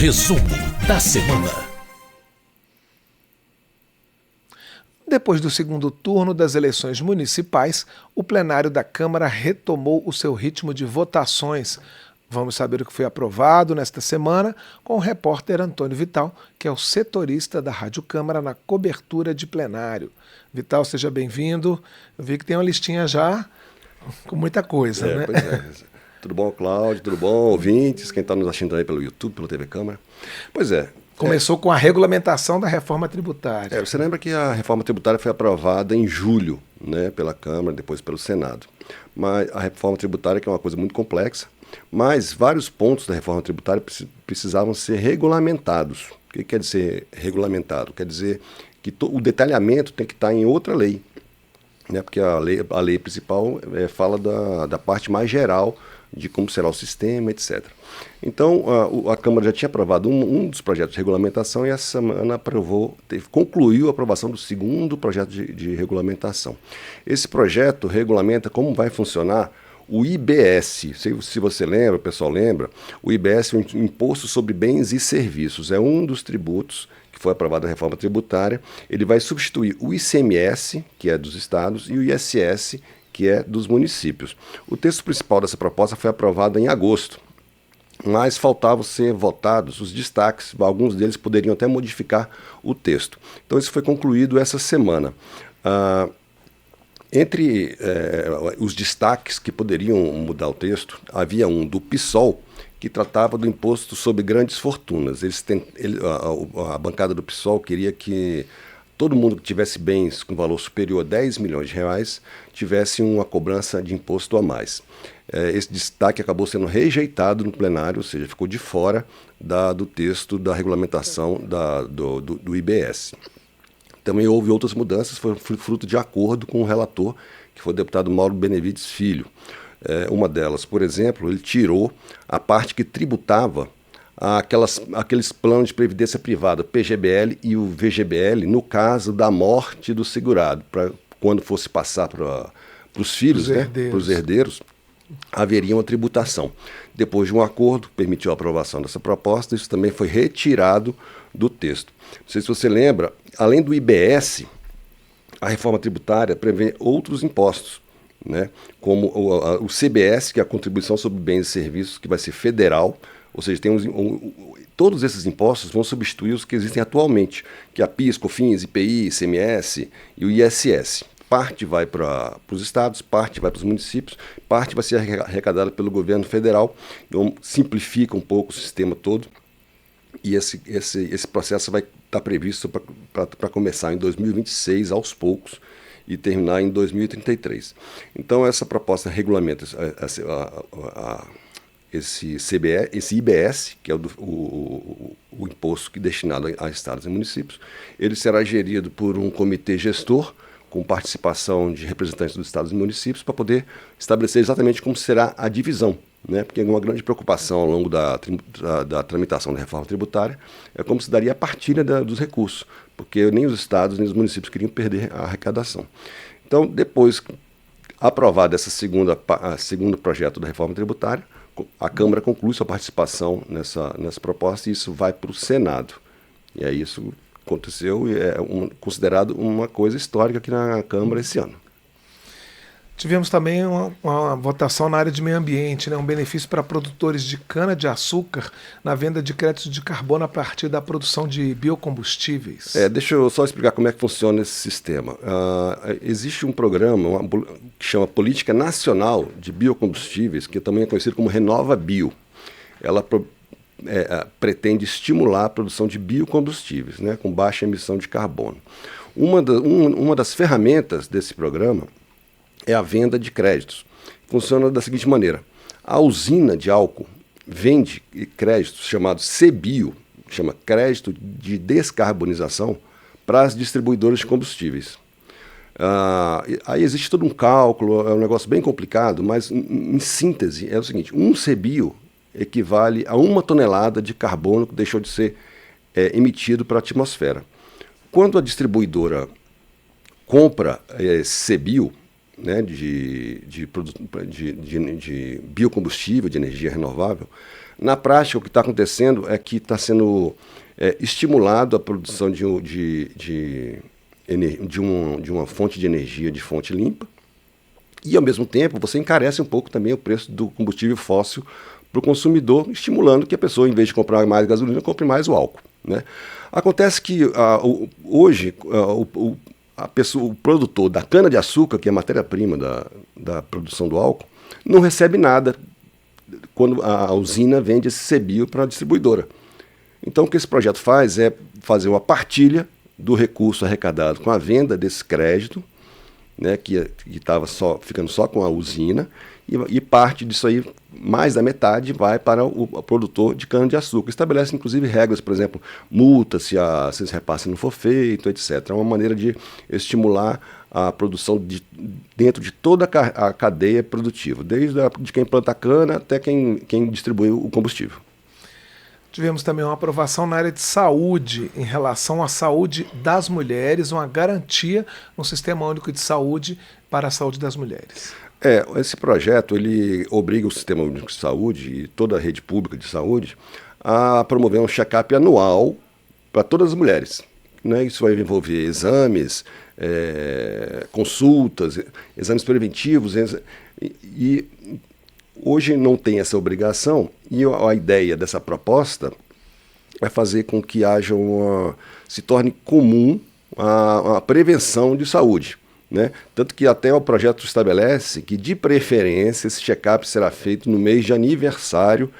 Resumo da semana. Depois do segundo turno das eleições municipais, o plenário da Câmara retomou o seu ritmo de votações. Vamos saber o que foi aprovado nesta semana com o repórter Antônio Vital, que é o setorista da Rádio Câmara na cobertura de plenário. Vital, seja bem-vindo. Eu vi que tem uma listinha já com muita coisa, né? Pois é. Tudo bom, Cláudio? Tudo bom, ouvintes? Quem está nos assistindo aí pelo YouTube, pelo TV Câmara? Pois é. Começou com a regulamentação da reforma tributária. Você lembra que a reforma tributária foi aprovada em julho, né, pela Câmara, depois pelo Senado. Mas a reforma tributária, que é uma coisa muito complexa, mas vários pontos da reforma tributária precisavam ser regulamentados. O que quer dizer regulamentado? Quer dizer que o detalhamento tem que estar em outra lei, né, porque a lei principal fala da parte mais geral de como será o sistema, etc. Então, a Câmara já tinha aprovado um dos projetos de regulamentação e essa semana concluiu a aprovação do segundo projeto de regulamentação. Esse projeto regulamenta como vai funcionar o IBS. Se você lembra, o pessoal lembra, o IBS é o Imposto sobre Bens e Serviços. É um dos tributos que foi aprovado na reforma tributária. Ele vai substituir o ICMS, que é dos estados, e o ISS, que é dos municípios. O texto principal dessa proposta foi aprovado em agosto, mas faltavam ser votados os destaques, alguns deles poderiam até modificar o texto. Então isso foi concluído essa semana. Entre os destaques que poderiam mudar o texto, havia um do PSOL, que tratava do imposto sobre grandes fortunas. A bancada do PSOL queria que todo mundo que tivesse bens com valor superior a 10 milhões de reais tivesse uma cobrança de imposto a mais. Esse destaque acabou sendo rejeitado no plenário, ou seja, ficou de fora do texto da regulamentação do IBS. Também houve outras mudanças, foi fruto de acordo com o relator, que foi o deputado Mauro Benevides Filho. Uma delas, por exemplo, ele tirou a parte que tributava aqueles planos de previdência privada, PGBL e o VGBL, no caso da morte do segurado, para quando fosse passar para os filhos, para os herdeiros, haveria uma tributação. Depois de um acordo que permitiu a aprovação dessa proposta, isso também foi retirado do texto. Não sei se você lembra, além do IBS, a reforma tributária prevê outros impostos, né, como o CBS, que é a Contribuição sobre Bens e Serviços, que vai ser federal. Ou seja, todos esses impostos vão substituir os que existem atualmente, que é a PIS, COFINS, IPI, ICMS e o ISS. Parte vai para os estados, parte vai para os municípios, parte vai ser arrecadada pelo governo federal, então simplifica um pouco o sistema todo. E esse processo vai estar previsto para começar em 2026, aos poucos, e terminar em 2033. Então, essa proposta regulamenta esse IBS, que é o imposto destinado a estados e municípios. Ele será gerido por um comitê gestor, com participação de representantes dos estados e municípios, para poder estabelecer exatamente como será a divisão, né? Porque uma grande preocupação ao longo da tramitação da reforma tributária é como se daria a partilha dos recursos, porque nem os estados nem os municípios queriam perder a arrecadação. Então, depois aprovado esse segundo projeto da reforma tributária, a Câmara conclui sua participação nessa proposta e isso vai para o Senado. E aí isso aconteceu e é considerado uma coisa histórica aqui na Câmara esse ano. Tivemos também uma votação na área de meio ambiente, né? Um benefício para produtores de cana-de-açúcar na venda de créditos de carbono a partir da produção de biocombustíveis. Deixa eu só explicar como é que funciona esse sistema. Existe um programa que chama Política Nacional de Biocombustíveis, que também é conhecido como Renova Bio. Ela pretende estimular a produção de biocombustíveis, né, com baixa emissão de carbono. Uma das ferramentas desse programa é a venda de créditos. Funciona da seguinte maneira: a usina de álcool vende créditos chamados CBio, chama Crédito de Descarbonização, para as distribuidoras de combustíveis. Aí existe todo um cálculo, é um negócio bem complicado, mas em síntese é o seguinte: um CBio equivale a 1 tonelada de carbono que deixou de ser emitido para a atmosfera. Quando a distribuidora compra CBio, né, de biocombustível, de energia renovável, Na prática, o que está acontecendo é que está sendo estimulado a produção de uma fonte de energia de fonte limpa, e, ao mesmo tempo, você encarece um pouco também o preço do combustível fóssil para o consumidor, estimulando que a pessoa, em vez de comprar mais gasolina, compre mais o álcool, né? Acontece que hoje o produtor da cana-de-açúcar, que é a matéria-prima da produção do álcool, não recebe nada quando a usina vende esse CBIO para a distribuidora. Então, o que esse projeto faz é fazer uma partilha do recurso arrecadado com a venda desse crédito, né, que estava ficando só com a usina, e parte disso aí, mais da metade, vai para o produtor de cana-de-açúcar. Estabelece, inclusive, regras, por exemplo, multa se esse repasse não for feito, etc. É uma maneira de estimular a produção dentro de toda a cadeia produtiva, desde de quem planta a cana até quem distribui o combustível. Tivemos também uma aprovação na área de saúde, em relação à saúde das mulheres, uma garantia no Sistema Único de Saúde para a saúde das mulheres. Esse projeto ele obriga o Sistema Único de Saúde e toda a rede pública de saúde a promover um check-up anual para todas as mulheres, né? Isso vai envolver exames, consultas, exames preventivos, e hoje não tem essa obrigação, e a ideia dessa proposta é fazer com que se torne comum a prevenção de saúde, né? Tanto que até o projeto estabelece que, de preferência, esse check-up será feito no mês de aniversário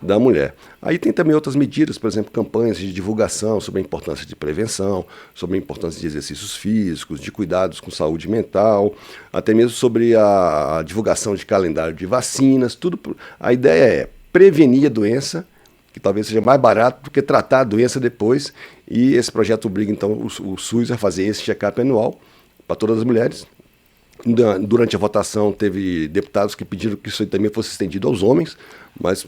da mulher. Aí tem também outras medidas, por exemplo, campanhas de divulgação sobre a importância de prevenção, sobre a importância de exercícios físicos, de cuidados com saúde mental, até mesmo sobre a divulgação de calendário de vacinas, tudo. A ideia é prevenir a doença, que talvez seja mais barato do que tratar a doença depois, e esse projeto obriga, então, o SUS a fazer esse check-up anual para todas as mulheres. Durante a votação, teve deputados que pediram que isso também fosse estendido aos homens, mas...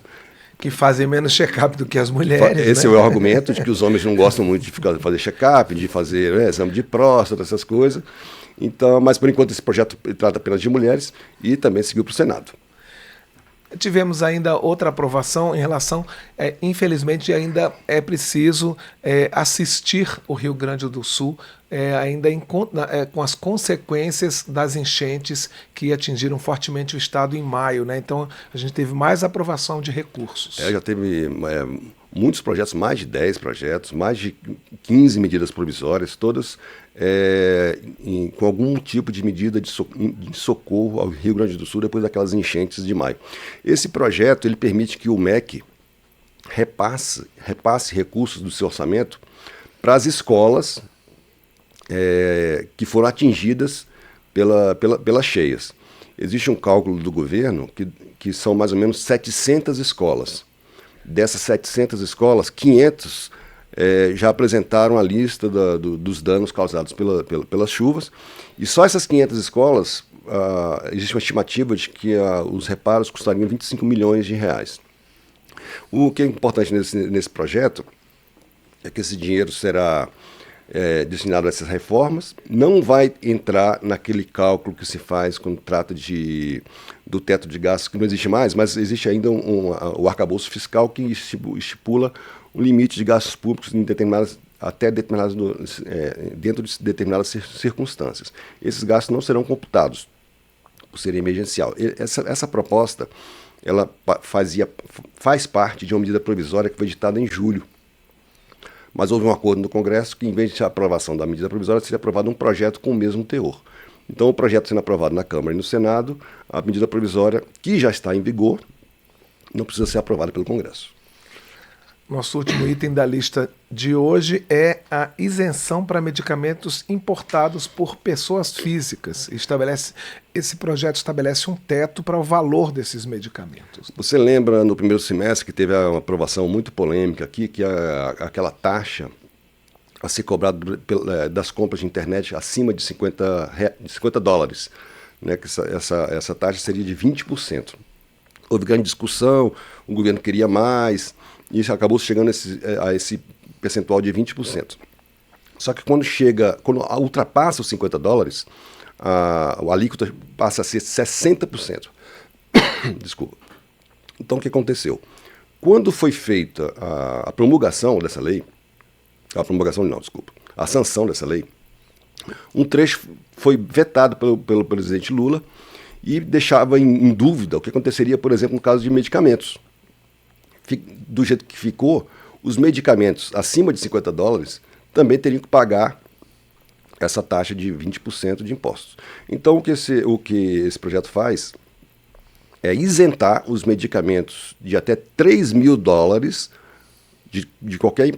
Que fazem menos check-up do que as mulheres. Esse né? é o argumento de que os homens não gostam muito de fazer check-up, de fazer exame de próstata, essas coisas. Então, mas, por enquanto, esse projeto trata apenas de mulheres e também seguiu para o Senado. Tivemos ainda outra aprovação em relação, infelizmente ainda é preciso assistir o Rio Grande do Sul ainda com as consequências das enchentes que atingiram fortemente o estado em maio, né? Então a gente teve mais aprovação de recursos. Já teve muitos projetos, mais de 10 projetos, mais de 15 medidas provisórias, todas com algum tipo de medida de socorro ao Rio Grande do Sul depois daquelas enchentes de maio. Esse projeto ele permite que o MEC repasse recursos do seu orçamento para as escolas que foram atingidas pelas cheias. Existe um cálculo do governo que são mais ou menos 700 escolas. Dessas 700 escolas, 500 já apresentaram a lista dos danos causados pelas chuvas, e só essas 500 escolas, existe uma estimativa de que os reparos custariam 25 milhões de reais. O que é importante nesse projeto é que esse dinheiro será destinado a essas reformas, não vai entrar naquele cálculo que se faz quando trata do teto de gastos, que não existe mais, mas existe ainda o arcabouço fiscal que estipula um limite de gastos públicos dentro de determinadas circunstâncias. Esses gastos não serão computados por ser emergencial. Essa proposta ela faz parte de uma medida provisória que foi editada em julho. Mas houve um acordo no Congresso que, em vez de a aprovação da medida provisória, seria aprovado um projeto com o mesmo teor. Então, o projeto sendo aprovado na Câmara e no Senado, a medida provisória, que já está em vigor, não precisa ser aprovada pelo Congresso. Nosso último item da lista de hoje é a isenção para medicamentos importados por pessoas físicas. Esse projeto estabelece um teto para o valor desses medicamentos. Você lembra no primeiro semestre que teve uma aprovação muito polêmica aqui, que aquela taxa a ser cobrada das compras de internet acima de 50 dólares, né, que essa taxa seria de 20%. Houve grande discussão, o governo queria mais, e isso acabou chegando a esse percentual de 20%. Só que quando ultrapassa os 50 dólares, a alíquota passa a ser 60%. Desculpa. Então, o que aconteceu? Quando foi feita a promulgação dessa lei, a sanção dessa lei, um trecho foi vetado pelo presidente Lula e deixava em dúvida o que aconteceria, por exemplo, no caso de medicamentos. Do jeito que ficou, os medicamentos acima de $50 também teriam que pagar essa taxa de 20% de impostos. Então, o que esse projeto faz é isentar os medicamentos de até $3.000 de qualquer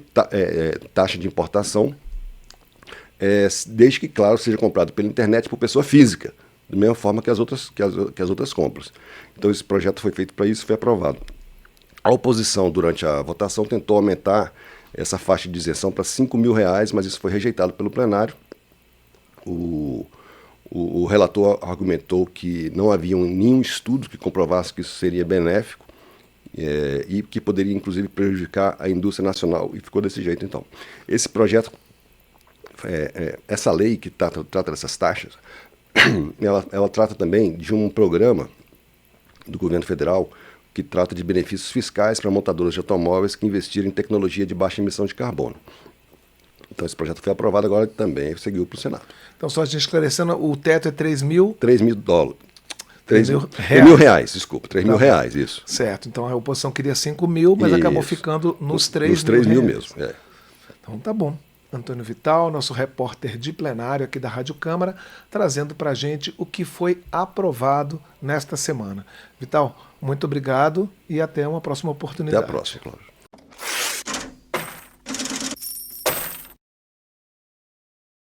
taxa de importação, desde que, claro, seja comprado pela internet por pessoa física, da mesma forma que as outras compras. Então, esse projeto foi feito para isso e foi aprovado. A oposição, durante a votação, tentou aumentar essa faixa de isenção para R$5.000, mas isso foi rejeitado pelo plenário. O relator argumentou que não havia nenhum estudo que comprovasse que isso seria benéfico e que poderia, inclusive, prejudicar a indústria nacional. E ficou desse jeito, então. Esse projeto, essa lei que trata dessas taxas, ela trata também de um programa do governo federal que trata de benefícios fiscais para montadoras de automóveis que investirem em tecnologia de baixa emissão de carbono. Então, esse projeto foi aprovado agora e também seguiu para o Senado. Então, só a gente esclarecendo, o teto é $3.000. $3.000. R$3.000, desculpa. R$3.000, isso. Certo. Então, a oposição queria 5.000, mas acabou ficando nos R$3.000. Nos R$3.000 mesmo, Então, tá bom. Antônio Vital, nosso repórter de plenário aqui da Rádio Câmara, trazendo para a gente o que foi aprovado nesta semana. Vital, muito obrigado e até uma próxima oportunidade. Até a próxima, Cláudio.